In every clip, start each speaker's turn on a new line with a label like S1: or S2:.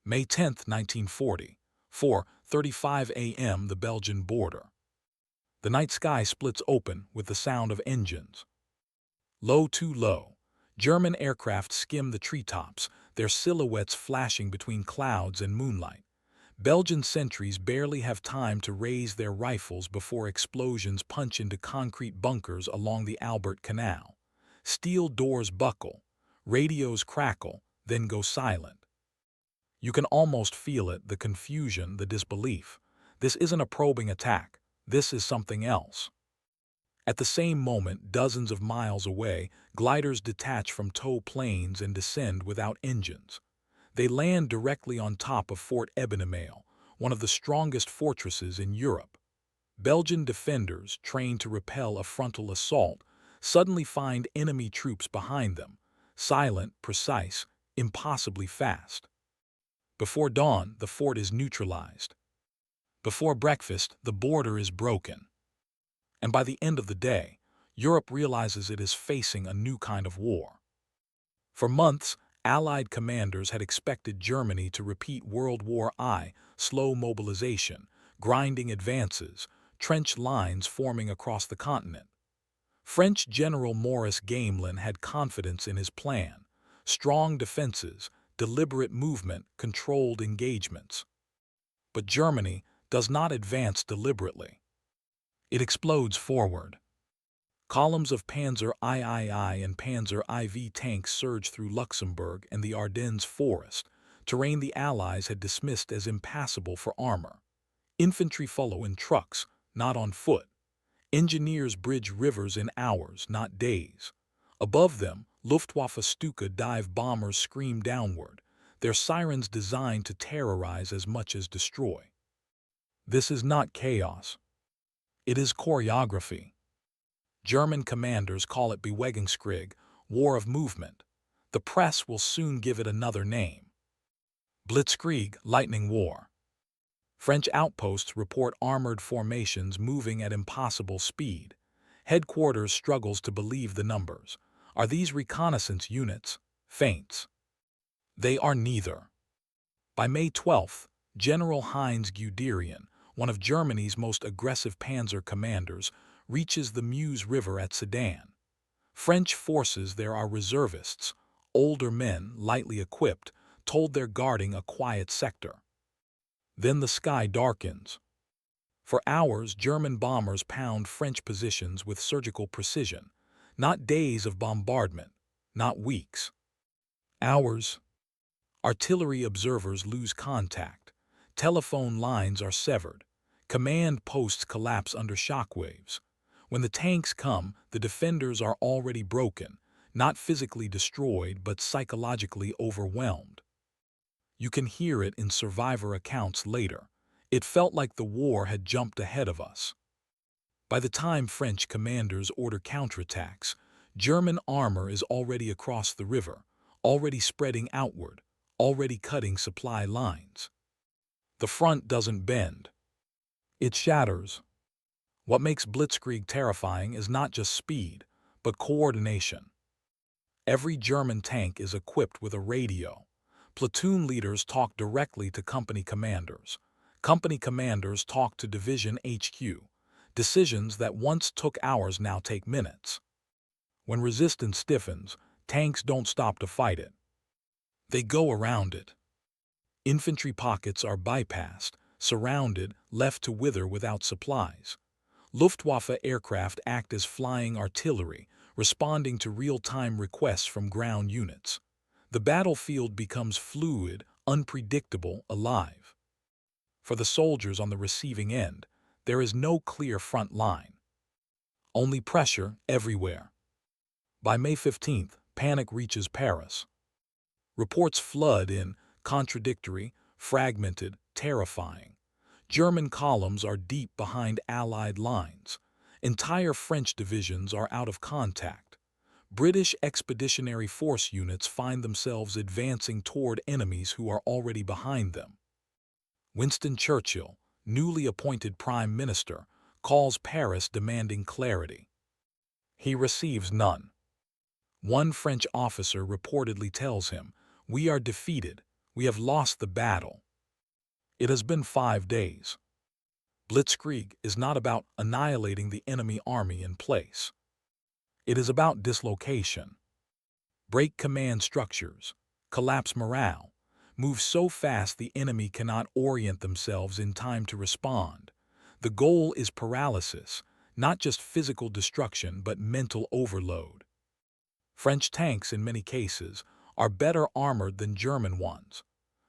S1: May 10, 1940, 4:35 a.m. The Belgian border. The night sky splits open with the sound of engines. Low too low, German aircraft skim the treetops, their silhouettes flashing between clouds and moonlight. Belgian sentries barely have time to raise their rifles before explosions punch into concrete bunkers along the Albert Canal. Steel doors buckle, radios crackle, then go silent. You can almost feel it, the confusion, the disbelief. This isn't a probing attack. This is something else. At the same moment, dozens of miles away, gliders detach from tow planes and descend without engines. They land directly on top of Fort Ebenemehl, one of the strongest fortresses in Europe. Belgian defenders, trained to repel a frontal assault, suddenly find enemy troops behind them, silent, precise, impossibly fast. Before dawn, the fort is neutralized. Before breakfast, the border is broken. And by the end of the day, Europe realizes it is facing a new kind of war. For months, Allied commanders had expected Germany to repeat World War I, slow mobilization, grinding advances, trench lines forming across the continent. French General Maurice Gamelin had confidence in his plan: strong defenses, deliberate movement, controlled engagements. But Germany does not advance deliberately. It explodes forward. Columns of Panzer III and Panzer IV tanks surge through Luxembourg and the Ardennes forest, terrain the Allies had dismissed as impassable for armor. Infantry follow in trucks, not on foot. Engineers bridge rivers in hours, not days. Above them, Luftwaffe Stuka dive bombers scream downward, their sirens designed to terrorize as much as destroy. This is not chaos. It is choreography. German commanders call it Bewegungskrieg, war of movement. The press will soon give it another name: Blitzkrieg, lightning war. French outposts report armored formations moving at impossible speed. Headquarters struggles to believe the numbers. Are these reconnaissance units? Feints. They are neither. By May 12th, General Heinz Guderian, one of Germany's most aggressive panzer commanders, reaches the Meuse River at Sedan. French forces there are reservists, older men, lightly equipped, told they're guarding a quiet sector. Then the sky darkens. For hours, German bombers pound French positions with surgical precision. Not days of bombardment, not weeks. Hours. Artillery observers lose contact. Telephone lines are severed. Command posts collapse under shockwaves. When the tanks come, the defenders are already broken, not physically destroyed but psychologically overwhelmed. You can hear it in survivor accounts later. It felt like the war had jumped ahead of us. By the time French commanders order counterattacks, German armor is already across the river, already spreading outward, already cutting supply lines. The front doesn't bend. It shatters. What makes Blitzkrieg terrifying is not just speed, but coordination. Every German tank is equipped with a radio. Platoon leaders talk directly to company commanders. Company commanders talk to division HQ. Decisions that once took hours now take minutes. When resistance stiffens, tanks don't stop to fight it. They go around it. Infantry pockets are bypassed, surrounded, left to wither without supplies. Luftwaffe aircraft act as flying artillery, responding to real-time requests from ground units. The battlefield becomes fluid, unpredictable, alive. For the soldiers on the receiving end, there is no clear front line. Only pressure everywhere. By May 15th, panic reaches Paris. Reports flood in, contradictory, fragmented, terrifying. German columns are deep behind Allied lines. Entire French divisions are out of contact. British Expeditionary Force units find themselves advancing toward enemies who are already behind them. Winston Churchill, newly appointed Prime Minister, calls Paris demanding clarity. He receives none. One French officer reportedly tells him, "We are defeated. We have lost the battle. It has been 5 days. Blitzkrieg is not about annihilating the enemy army in place. It is about dislocation. Break command structures, collapse morale, move so fast the enemy cannot orient themselves in time to respond. The goal is paralysis, not just physical destruction but mental overload. French tanks, in many cases, are better armored than German ones.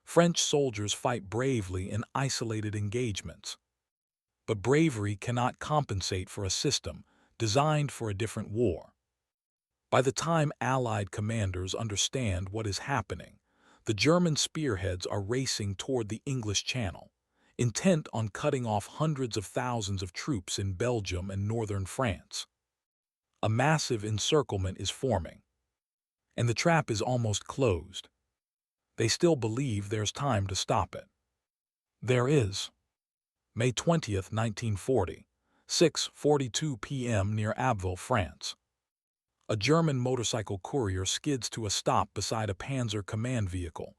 S1: French soldiers fight bravely in isolated engagements. But bravery cannot compensate for a system designed for a different war. By the time Allied commanders understand what is happening, the German spearheads are racing toward the English Channel, intent on cutting off hundreds of thousands of troops in Belgium and northern France. A massive encirclement is forming, and the trap is almost closed. They still believe there's time to stop it. There is. May 20th, 1940, 6:42 p.m. near Abbeville, France. A German motorcycle courier skids to a stop beside a Panzer command vehicle.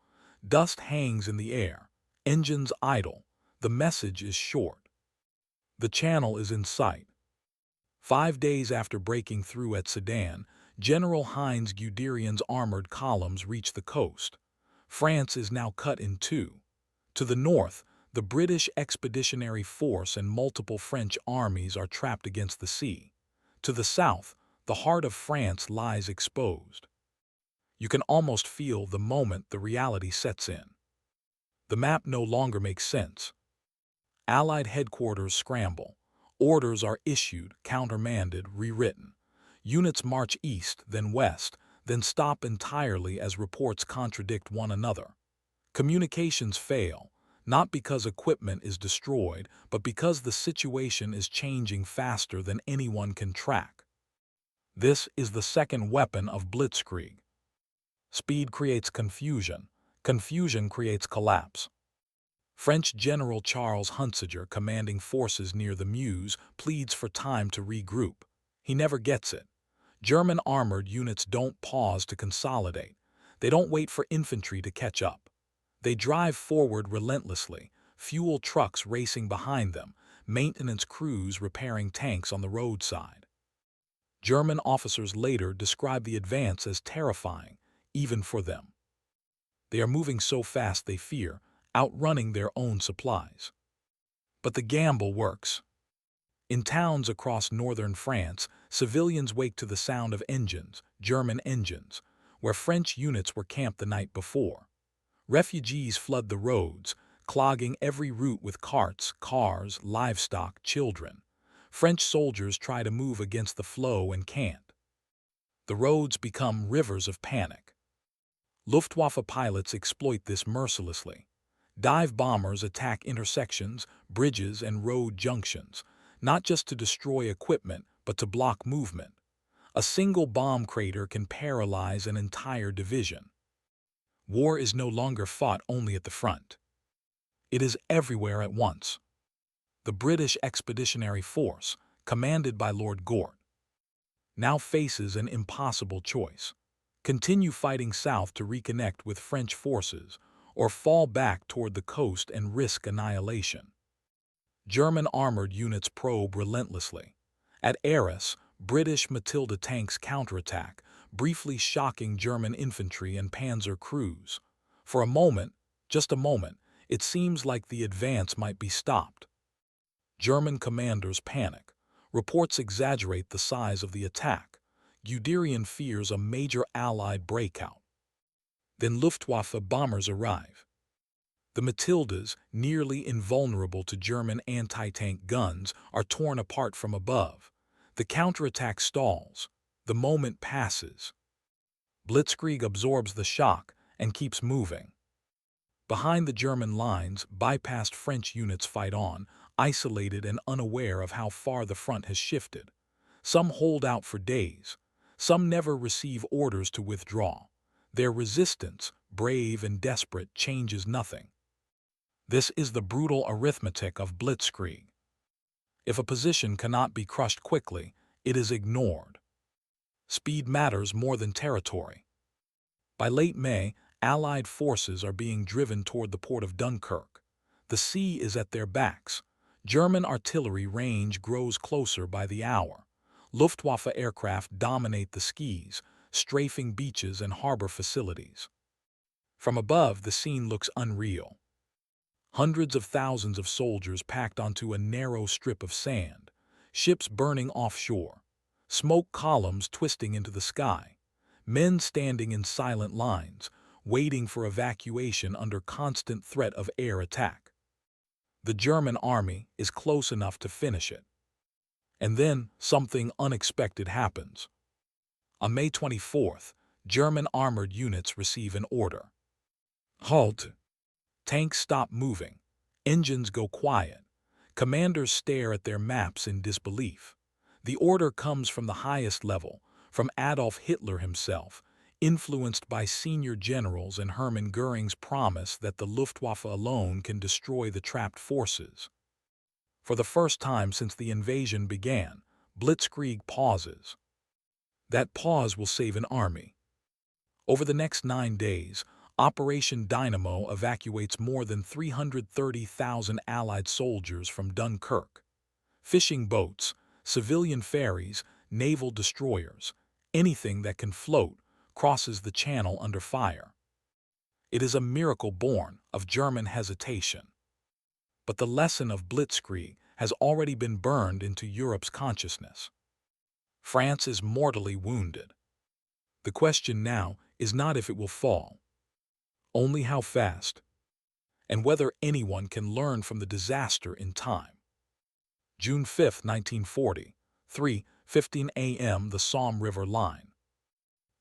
S1: Dust hangs in the air, engines idle. The message is short. The Channel is in sight. 5 days after breaking through at Sedan, General Heinz Guderian's armored columns reach the coast. France is now cut in two. To the north, the British Expeditionary Force and multiple French armies are trapped against the sea. To the south, the heart of France lies exposed. You can almost feel the moment the reality sets in. The map no longer makes sense. Allied headquarters scramble. Orders are issued, countermanded, rewritten. Units march east, then west, then stop entirely as reports contradict one another. Communications fail, not because equipment is destroyed, but because the situation is changing faster than anyone can track. This is the second weapon of Blitzkrieg. Speed creates confusion. Confusion creates collapse. French General Charles Hunsiger, commanding forces near the Meuse, pleads for time to regroup. He never gets it. German armored units don't pause to consolidate. They don't wait for infantry to catch up. They drive forward relentlessly, fuel trucks racing behind them, maintenance crews repairing tanks on the roadside. German officers later describe the advance as terrifying, even for them. They are moving so fast they fear outrunning their own supplies. But the gamble works. In towns across northern France, civilians wake to the sound of engines, German engines, where French units were camped the night before. Refugees flood the roads, clogging every route with carts, cars, livestock, children. French soldiers try to move against the flow and can't. The roads become rivers of panic. Luftwaffe pilots exploit this mercilessly. Dive bombers attack intersections, bridges, and road junctions, not just to destroy equipment, but to block movement. A single bomb crater can paralyze an entire division. War is no longer fought only at the front. It is everywhere at once. The British Expeditionary Force, commanded by Lord Gort, now faces an impossible choice: continue fighting south to reconnect with French forces, or fall back toward the coast and risk annihilation. German armored units probe relentlessly. At Arras, British Matilda tanks counterattack, briefly shocking German infantry and panzer crews. For a moment, just a moment, it seems like the advance might be stopped. German commanders panic. Reports exaggerate the size of the attack. Guderian fears a major Allied breakout. Then Luftwaffe bombers arrive. The Matildas, nearly invulnerable to German anti-tank guns, are torn apart from above. The counterattack stalls. The moment passes. Blitzkrieg absorbs the shock and keeps moving. Behind the German lines, bypassed French units fight on, isolated and unaware of how far the front has shifted. Some hold out for days. Some never receive orders to withdraw. Their resistance, brave and desperate, changes nothing. This is the brutal arithmetic of Blitzkrieg. If a position cannot be crushed quickly, it is ignored. Speed matters more than territory. By late May, Allied forces are being driven toward the port of Dunkirk. The sea is at their backs. German artillery range grows closer by the hour. Luftwaffe aircraft dominate the skies, strafing beaches and harbor facilities. From above, the scene looks unreal. Hundreds of thousands of soldiers packed onto a narrow strip of sand, ships burning offshore, smoke columns twisting into the sky, men standing in silent lines, waiting for evacuation under constant threat of air attack. The German army is close enough to finish it. And then something unexpected happens. On May 24th, German armored units receive an order. Halt! Tanks stop moving. Engines go quiet. Commanders stare at their maps in disbelief. The order comes from the highest level, from Adolf Hitler himself, influenced by senior generals and Hermann Göring's promise that the Luftwaffe alone can destroy the trapped forces. For the first time since the invasion began, Blitzkrieg pauses. That pause will save an army. Over the next 9 days, Operation Dynamo evacuates more than 330,000 Allied soldiers from Dunkirk. Fishing boats, civilian ferries, naval destroyers, anything that can float, crosses the channel under fire. It is a miracle born of German hesitation. But the lesson of Blitzkrieg has already been burned into Europe's consciousness. France is mortally wounded. The question now is not if it will fall, only how fast, and whether anyone can learn from the disaster in time. June 5, 1940, 3:15 a.m. The Somme River line.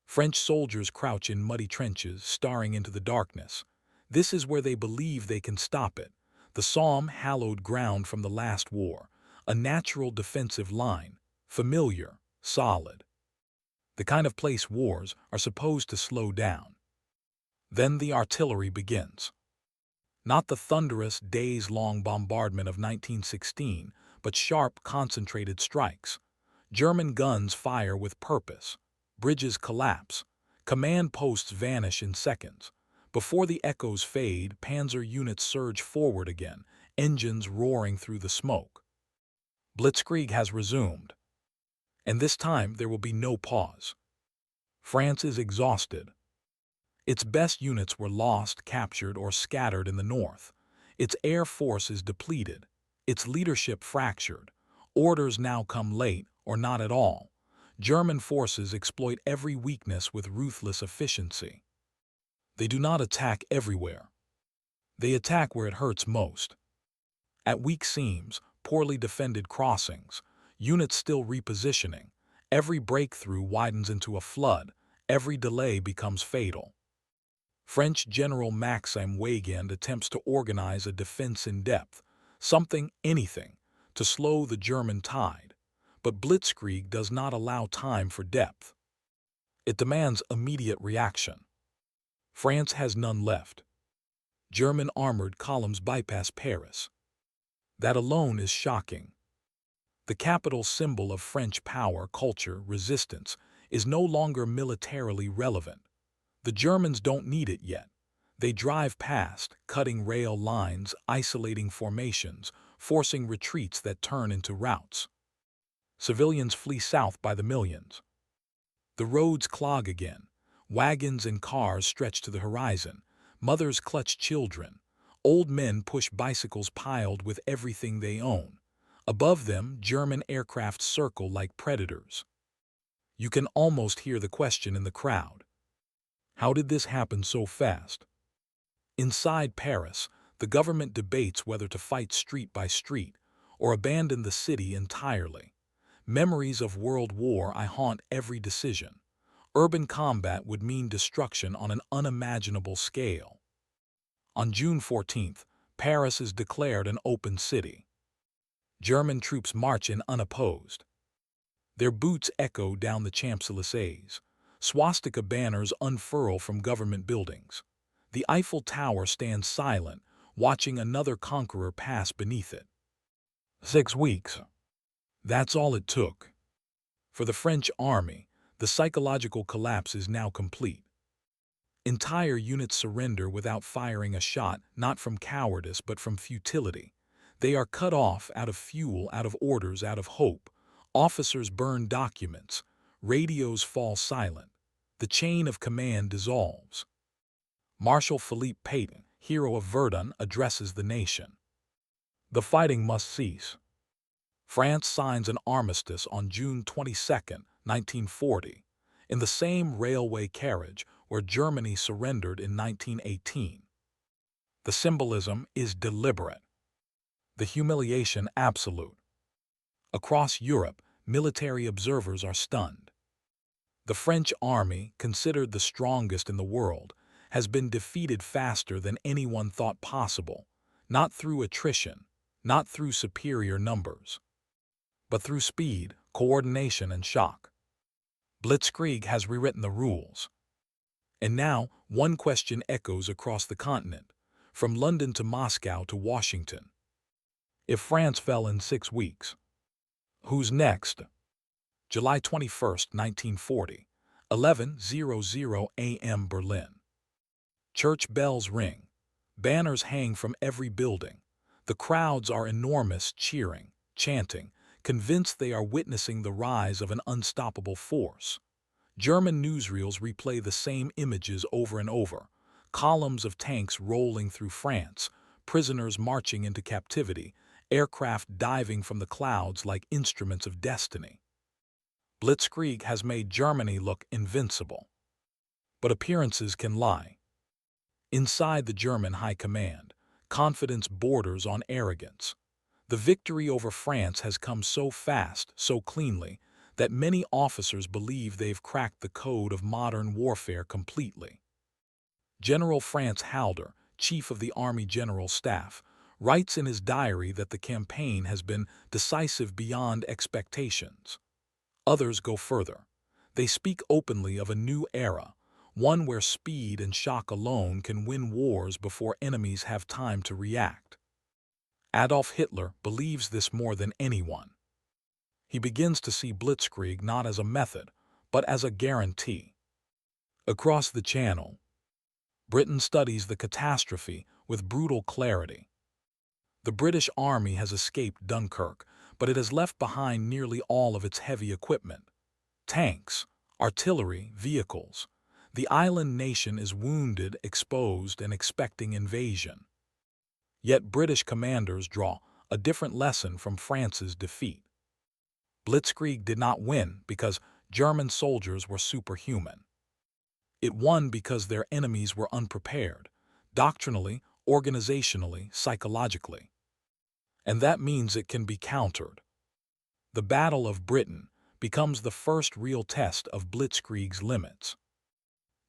S1: French soldiers crouch in muddy trenches, staring into the darkness. This is where they believe they can stop it. The Somme, hallowed ground from the last war, a natural defensive line, familiar, solid. The kind of place wars are supposed to slow down. Then the artillery begins. Not the thunderous, days-long bombardment of 1916, but sharp, concentrated strikes. German guns fire with purpose. Bridges collapse. Command posts vanish in seconds. Before the echoes fade, panzer units surge forward again, engines roaring through the smoke. Blitzkrieg has resumed. And this time there will be no pause. France is exhausted. Its best units were lost, captured, or scattered in the north. Its air force is depleted. Its leadership fractured. Orders now come late, or not at all. German forces exploit every weakness with ruthless efficiency. They do not attack everywhere. They attack where it hurts most. At weak seams, poorly defended crossings, units still repositioning, every breakthrough widens into a flood, every delay becomes fatal. French General Maxime Weygand attempts to organize a defense in depth, anything, to slow the German tide. But Blitzkrieg does not allow time for depth. It demands immediate reaction. France has none left. German armored columns bypass Paris. That alone is shocking. The capital symbol of French power, culture, resistance, is no longer militarily relevant. The Germans don't need it yet. They drive past, cutting rail lines, isolating formations, forcing retreats that turn into routes. Civilians flee south by the millions. The roads clog again. Wagons and cars stretch to the horizon. Mothers clutch children. Old men push bicycles piled with everything they own. Above them, German aircraft circle like predators. You can almost hear the question in the crowd. How did this happen so fast? Inside Paris, the government debates whether to fight street by street or abandon the city entirely. Memories of World War I haunt every decision. Urban combat would mean destruction on an unimaginable scale. On June 14th, Paris is declared an open city. German troops march in unopposed. Their boots echo down the Champs-Élysées. Swastika banners unfurl from government buildings. The Eiffel Tower stands silent, watching another conqueror pass beneath it. 6 weeks. That's all it took. For the French army, the psychological collapse is now complete. Entire units surrender without firing a shot, not from cowardice but from futility. They are cut off out of fuel, out of orders, out of hope. Officers burn documents. Radios fall silent. The chain of command dissolves. Marshal Philippe Pétain, hero of Verdun, addresses the nation. The fighting must cease. France signs an armistice on June 22, 1940, in the same railway carriage where Germany surrendered in 1918. The symbolism is deliberate. The humiliation absolute. Across Europe, military observers are stunned. The French army, considered the strongest in the world, has been defeated faster than anyone thought possible, not through attrition, not through superior numbers, but through speed, coordination, and shock. Blitzkrieg has rewritten the rules. And now, one question echoes across the continent, from London to Moscow to Washington. If France fell in 6 weeks, who's next? July 21, 1940, 11:00 a.m. Berlin. Church bells ring. Banners hang from every building. The crowds are enormous, cheering, chanting, convinced they are witnessing the rise of an unstoppable force. German newsreels replay the same images over and over. Columns of tanks rolling through France, prisoners marching into captivity, aircraft diving from the clouds like instruments of destiny. Blitzkrieg has made Germany look invincible. But appearances can lie. Inside the German high command, confidence borders on arrogance. The victory over France has come so fast, so cleanly, that many officers believe they've cracked the code of modern warfare completely. General Franz Halder, chief of the Army General Staff, writes in his diary that the campaign has been decisive beyond expectations. Others go further. They speak openly of a new era, one where speed and shock alone can win wars before enemies have time to react. Adolf Hitler believes this more than anyone. He begins to see Blitzkrieg not as a method, but as a guarantee. Across the Channel, Britain studies the catastrophe with brutal clarity. The British Army has escaped Dunkirk, but it has left behind nearly all of its heavy equipment. Tanks, artillery, vehicles. The island nation is wounded, exposed, and expecting invasion. Yet British commanders draw a different lesson from France's defeat. Blitzkrieg did not win because German soldiers were superhuman. It won because their enemies were unprepared, doctrinally, organizationally, psychologically. And that means it can be countered. The Battle of Britain becomes the first real test of Blitzkrieg's limits.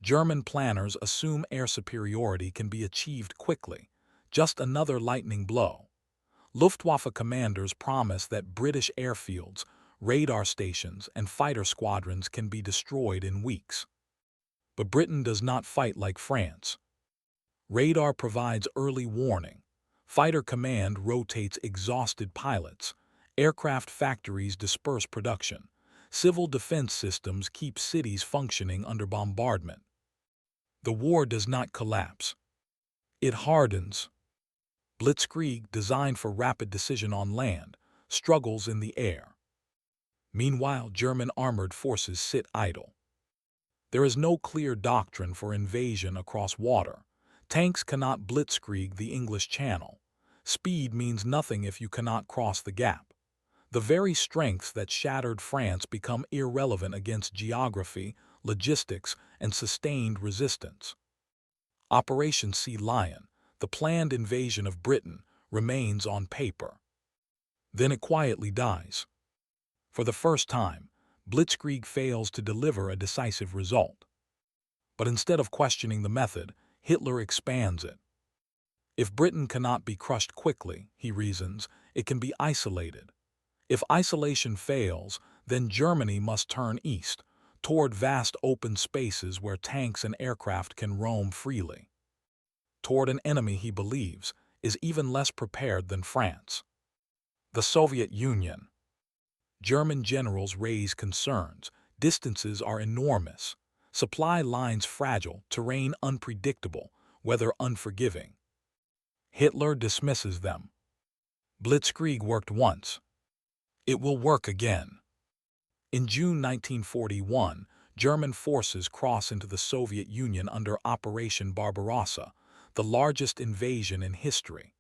S1: German planners assume air superiority can be achieved quickly, just another lightning blow. Luftwaffe commanders promise that British airfields, radar stations, and fighter squadrons can be destroyed in weeks. But Britain does not fight like France. Radar provides early warning. Fighter command rotates exhausted pilots. Aircraft factories disperse production. Civil defense systems keep cities functioning under bombardment. The war does not collapse. It hardens. Blitzkrieg, designed for rapid decision on land, struggles in the air. Meanwhile, German armored forces sit idle. There is no clear doctrine for invasion across water. Tanks cannot blitzkrieg the English Channel. Speed means nothing if you cannot cross the gap. The very strengths that shattered France become irrelevant against geography, logistics, and sustained resistance. Operation Sea Lion, the planned invasion of Britain, remains on paper. Then it quietly dies. For the first time, Blitzkrieg fails to deliver a decisive result. But instead of questioning the method, Hitler expands it. If Britain cannot be crushed quickly, he reasons, it can be isolated. If isolation fails, then Germany must turn east, toward vast open spaces where tanks and aircraft can roam freely. Toward an enemy he believes is even less prepared than France. The Soviet Union. German generals raise concerns. Distances are enormous. Supply lines fragile, terrain unpredictable, weather unforgiving. Hitler dismisses them. Blitzkrieg worked once. It will work again. In June 1941, German forces cross into the Soviet Union under Operation Barbarossa, the largest invasion in history.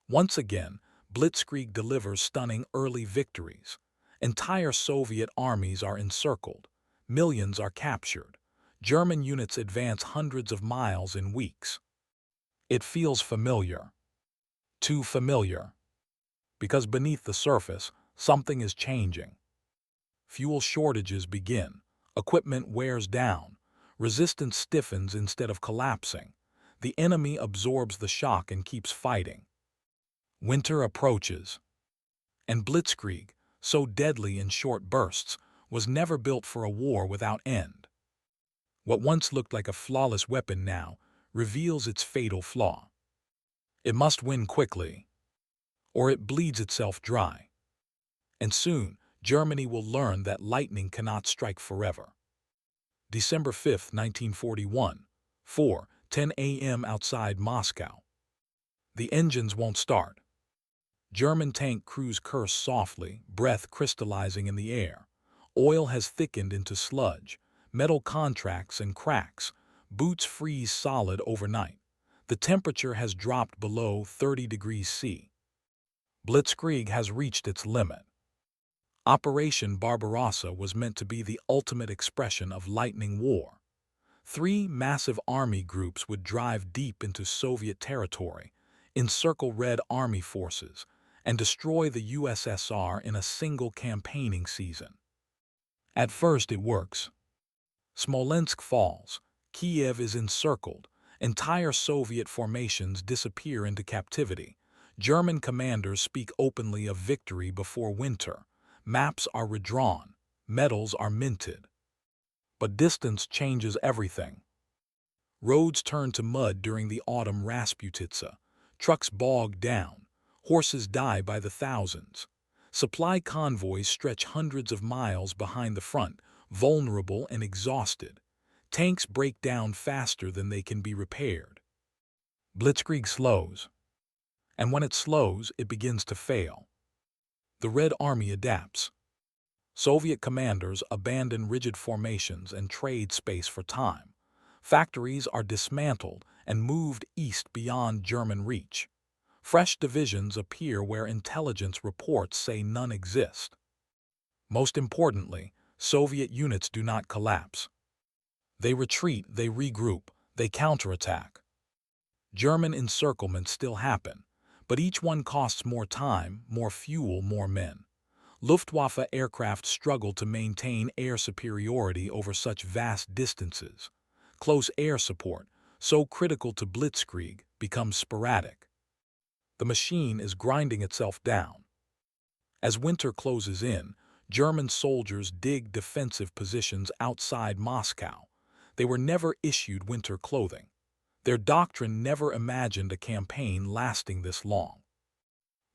S1: Once again, Blitzkrieg delivers stunning early victories. Entire Soviet armies are encircled. Millions are captured. German units advance hundreds of miles in weeks. It feels familiar. Too familiar. Because beneath the surface, something is changing. Fuel shortages begin. Equipment wears down. Resistance stiffens instead of collapsing. The enemy absorbs the shock and keeps fighting. Winter approaches. And Blitzkrieg, so deadly in short bursts, was never built for a war without end. What once looked like a flawless weapon now reveals its fatal flaw. It must win quickly, or it bleeds itself dry. And soon, Germany will learn that lightning cannot strike forever. December 5, 1941, 4:10 a.m. outside Moscow. The engines won't start. German tank crews curse softly, breath crystallizing in the air. Oil has thickened into sludge. Metal contracts and cracks. Boots freeze solid overnight. The temperature has dropped below 30 degrees C. Blitzkrieg has reached its limit. Operation Barbarossa was meant to be the ultimate expression of lightning war. 3 massive army groups would drive deep into Soviet territory, encircle Red Army forces, and destroy the USSR in a single campaigning season. At first it works. Smolensk falls, Kiev is encircled, entire Soviet formations disappear into captivity. German commanders speak openly of victory before winter. Maps are redrawn, medals are minted. But distance changes everything. Roads turn to mud during the autumn Rasputitsa. Trucks bog down. Horses die by the thousands. Supply convoys stretch hundreds of miles behind the front, vulnerable and exhausted. Tanks break down faster than they can be repaired. Blitzkrieg slows. And when it slows, it begins to fail. The Red Army adapts. Soviet commanders abandon rigid formations and trade space for time. Factories are dismantled and moved east beyond German reach. Fresh divisions appear where intelligence reports say none exist. Most importantly, Soviet units do not collapse. They retreat, they regroup, they counterattack. German encirclements still happen, but each one costs more time, more fuel, more men. Luftwaffe aircraft struggle to maintain air superiority over such vast distances. Close air support, so critical to Blitzkrieg, becomes sporadic. The machine is grinding itself down. As winter closes in, German soldiers dig defensive positions outside Moscow. They were never issued winter clothing. Their doctrine never imagined a campaign lasting this long.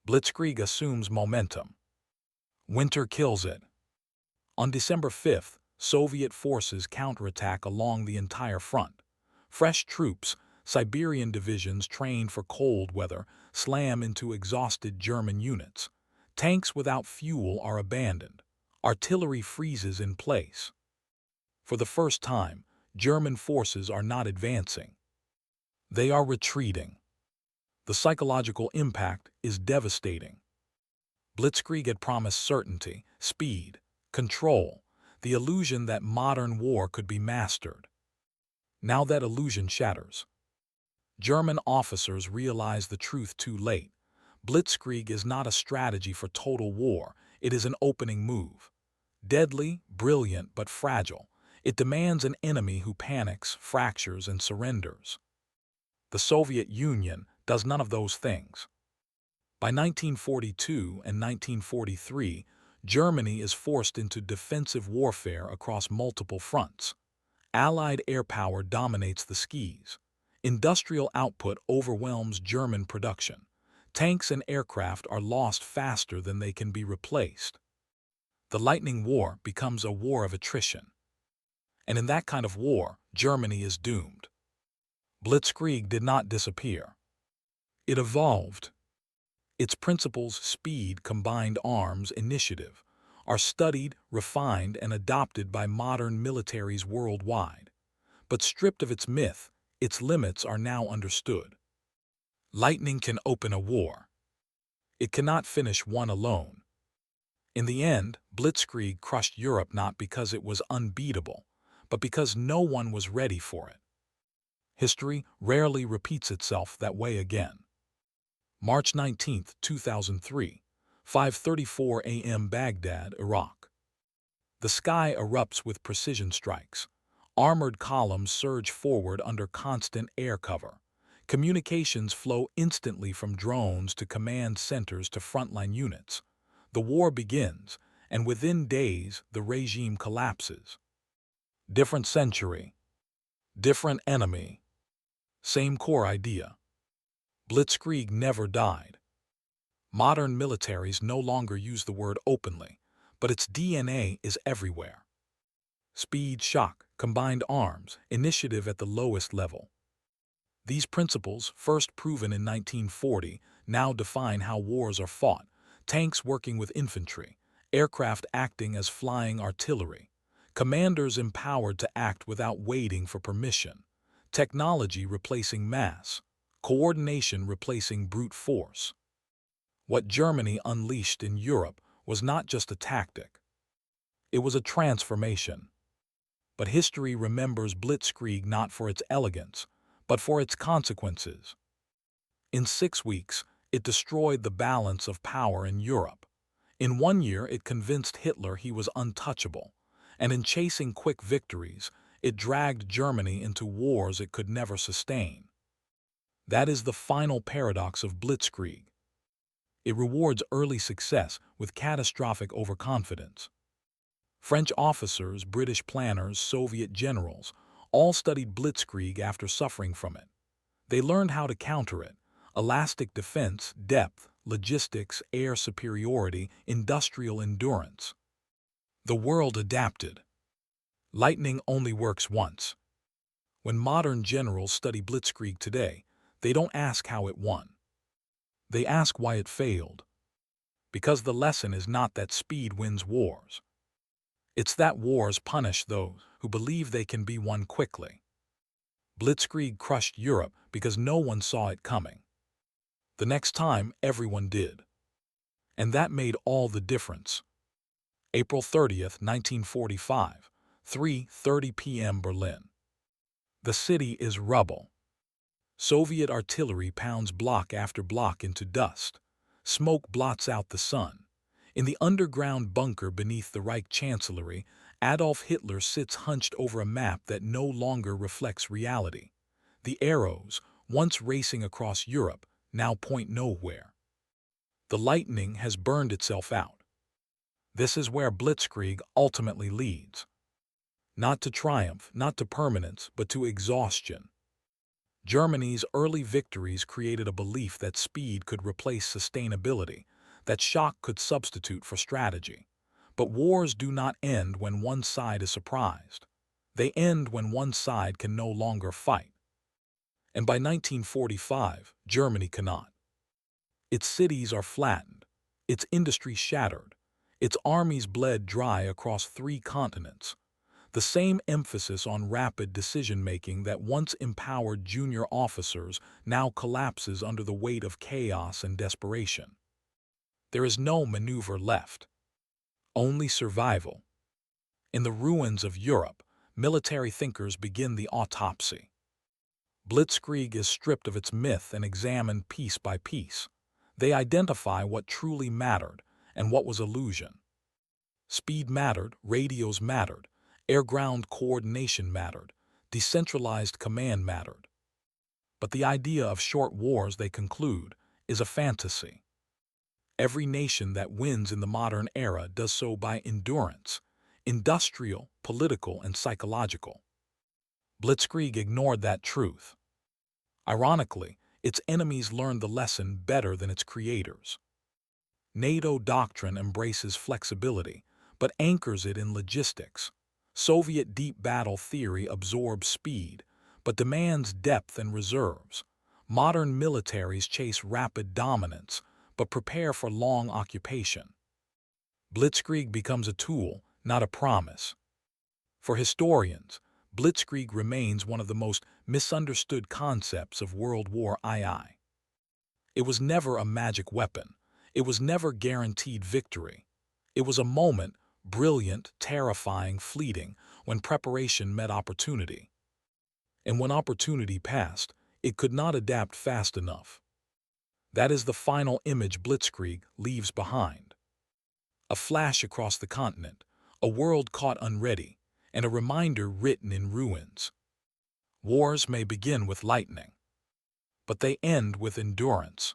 S1: Blitzkrieg assumes momentum. Winter kills it. On December 5th, Soviet forces counterattack along the entire front. Fresh troops, Siberian divisions trained for cold weather, slam into exhausted German units. Tanks without fuel are abandoned. Artillery freezes in place. For the first time, German forces are not advancing. They are retreating. The psychological impact is devastating. Blitzkrieg had promised certainty, speed, control, the illusion that modern war could be mastered. Now that illusion shatters. German officers realize the truth too late. Blitzkrieg is not a strategy for total war, it is an opening move. Deadly, brilliant, but fragile, it demands an enemy who panics, fractures, and surrenders. The Soviet Union does none of those things. By 1942 and 1943, Germany is forced into defensive warfare across multiple fronts. Allied air power dominates the skies. Industrial output overwhelms German production. Tanks and aircraft are lost faster than they can be replaced. The Lightning War becomes a war of attrition. And in that kind of war, Germany is doomed. Blitzkrieg did not disappear. It evolved. Its principles, speed, combined arms, initiative, are studied, refined, and adopted by modern militaries worldwide. But stripped of its myth, its limits are now understood. Lightning can open a war. It cannot finish one alone. In the end, Blitzkrieg crushed Europe not because it was unbeatable, but because no one was ready for it. History rarely repeats itself that way again. March 19, 2003, 5:34 a.m. Baghdad, Iraq. The sky erupts with precision strikes. Armored columns surge forward under constant air cover. Communications flow instantly from drones to command centers to frontline units. The war begins, and within days the regime collapses. Different century, different enemy, same core idea. Blitzkrieg never died. Modern militaries no longer use the word openly, but its DNA is everywhere. Speed, shock, combined arms, initiative at the lowest level. These principles, first proven in 1940, now define how wars are fought. Tanks working with infantry, aircraft acting as flying artillery, commanders empowered to act without waiting for permission, technology replacing mass, coordination replacing brute force. What Germany unleashed in Europe was not just a tactic. It was a transformation. But history remembers Blitzkrieg not for its elegance, but for its consequences. In 6 weeks, it destroyed the balance of power in Europe. In 1 year, it convinced Hitler he was untouchable, and in chasing quick victories, it dragged Germany into wars it could never sustain. That is the final paradox of Blitzkrieg. It rewards early success with catastrophic overconfidence. French officers, British planners, Soviet generals all studied Blitzkrieg after suffering from it. They learned how to counter it: elastic defense, depth, logistics, air superiority, industrial endurance. The world adapted. Lightning only works once. When modern generals study Blitzkrieg today, they don't ask how it won. They ask why it failed. Because the lesson is not that speed wins wars. It's that wars punish those who believe they can be won quickly. Blitzkrieg crushed Europe because no one saw it coming. The next time, everyone did. And that made all the difference. April 30th, 1945, 3:30 p.m. Berlin. The city is rubble. Soviet artillery pounds block after block into dust. Smoke blots out the sun. In the underground bunker beneath the Reich Chancellery, Adolf Hitler sits hunched over a map that no longer reflects reality. The arrows, once racing across Europe, now point nowhere. The lightning has burned itself out. This is where Blitzkrieg ultimately leads. Not to triumph, not to permanence, but to exhaustion. Germany's early victories created a belief that speed could replace sustainability, that shock could substitute for strategy. But wars do not end when one side is surprised. They end when one side can no longer fight. And by 1945, Germany cannot. Its cities are flattened, its industry shattered, its armies bled dry across 3 continents. The same emphasis on rapid decision-making that once empowered junior officers now collapses under the weight of chaos and desperation. There is no maneuver left. Only survival. In the ruins of Europe, military thinkers begin the autopsy. Blitzkrieg is stripped of its myth and examined piece by piece. They identify what truly mattered and what was illusion. Speed mattered, radios mattered, air-ground coordination mattered, decentralized command mattered. But the idea of short wars, they conclude, is a fantasy. Every nation that wins in the modern era does so by endurance, industrial, political, and psychological. Blitzkrieg ignored that truth. Ironically, its enemies learned the lesson better than its creators. NATO doctrine embraces flexibility, but anchors it in logistics. Soviet deep battle theory absorbs speed, but demands depth and reserves. Modern militaries chase rapid dominance, but prepare for long occupation. Blitzkrieg becomes a tool, not a promise. For historians, Blitzkrieg remains one of the most misunderstood concepts of World War II. It was never a magic weapon. It was never guaranteed victory. It was a moment, brilliant, terrifying, fleeting, when preparation met opportunity. And when opportunity passed, it could not adapt fast enough. That is the final image Blitzkrieg leaves behind. A flash across the continent, a world caught unready, and a reminder written in ruins. Wars may begin with lightning, but they end with endurance.